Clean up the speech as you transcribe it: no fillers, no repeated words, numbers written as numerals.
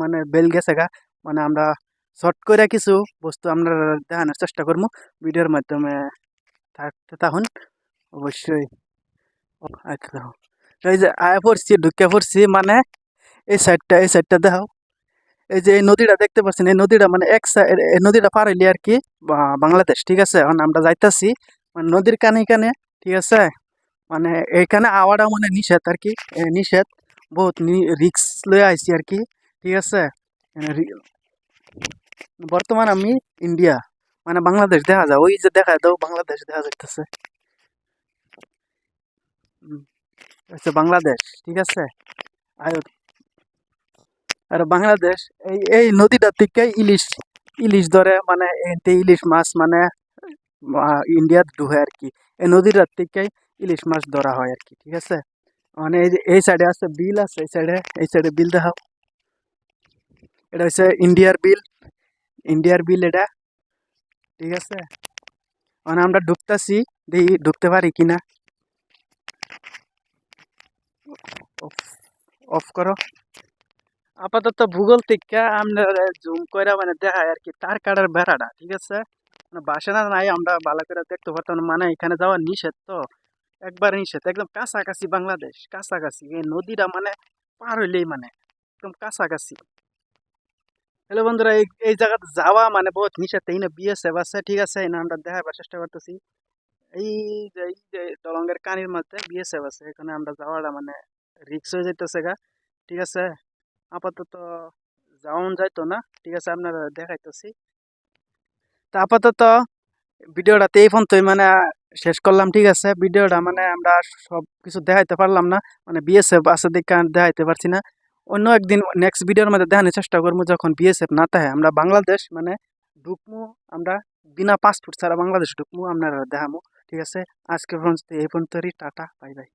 মানে বেল গেছে গা, মানে আমরা শর্ট করে কিছু বস্তু আমরা দেখানোর চেষ্টা করবো ভিডিওর মাধ্যমে। থাকতে তখন অবশ্যই আচ্ছা দেখো। তো এই যে আয়া পড়ছি ঢুকে পড়ছি মানে এই সাইডটা দেখাও। এই যে এই নদীটা দেখতে পাচ্ছেন, এই নদীটা মানে এক সাইড, এই নদীটা পার হইলে আর কি বাংলাদেশ, ঠিক আছে। এখন আমরা যাইতাছি মানে নদীর কানে কানে, ঠিক আছে। মানে এখানে আওয়াটা মানে নিষেধ আর কি, নিষেধ, বহুত রিক্স লয়ে আইছি আর কি, ঠিক আছে। বর্তমান আমি ইন্ডিয়া মানে বাংলাদেশ দেখা যায়, ওই যে দেখা দাও বাংলাদেশ দেখা যাইতেছে, হচ্ছে বাংলাদেশ, ঠিক আছে। আর আর বাংলাদেশ, এই নদীটার থেকে ইলিশ ইলিশ ধরে, মানে এতে ইলিশ মাছ মানে ইন্ডিয়াত ঢুকে আর কি। এই নদীটার থেকে ইলিশ মাছ ধরা হয় আর কি, ঠিক আছে। মানে এই যে এই সাইডে আছে বিল আছে, এই সাইডে বিল দেখাও। এটা হচ্ছে ইন্ডিয়ার বিল এটা, ঠিক আছে। মানে আমরা ঢুকতাছি, দেখি ঢুকতে পারি কিনা। অফ করো। আপাতত ভূগোল থেকে আমরা জুম করে মানে দেখায় আর কি তার কাটার বেড়াটা, ঠিক আছে। মানে বাসে না নাই আমরা ভালো করে দেখতে পারতাম না, মানে এখানে যাওয়া নিষেধ তো, একবার নিষেধ, একদম কাছাকাছি বাংলাদেশ, কাছাকাছি এই নদীটা মানে পার হইলেই মানে একদম কাছাকাছি। হ্যালো বন্ধুরা, এই জায়গাতে যাওয়া মানে বহুত নিষেধ, এই না বিএসএফ আছে, ঠিক আছে। এই না আমরা দেখাবার চেষ্টা করতেছি। এই যে দলঙ্গের কানির মধ্যে বিএসএফ আছে, এখানে আমরা যাওয়াটা মানে রিক্স হয়ে যাইতেছে গা, ঠিক আছে। আপাতত যাওন যাইতো না, ঠিক আছে, আপনারা দেখাইতেছি। তা আপাতত ভিডিওটাতে এই পর্যন্তই মানে শেষ করলাম, ঠিক আছে। ভিডিওটা মানে আমরা সব কিছু দেখাইতে পারলাম না, মানে বিএসএফ আছে দেখে আর দেখাইতে পারছি না। অন্য একদিন নেক্সট ভিডিওর মধ্যে দেখানোর চেষ্টা করবো, যখন বিএসএফ না থাকে আমরা বাংলাদেশ মানে ঢুকমু, আমরা বিনা পাসপোর্ট ছাড়া বাংলাদেশ ঢুকমু, আপনারা দেখামু, ঠিক আছে। আজকে পর্যন্ত এই পর্যন্তই, টাটা বাই বাই।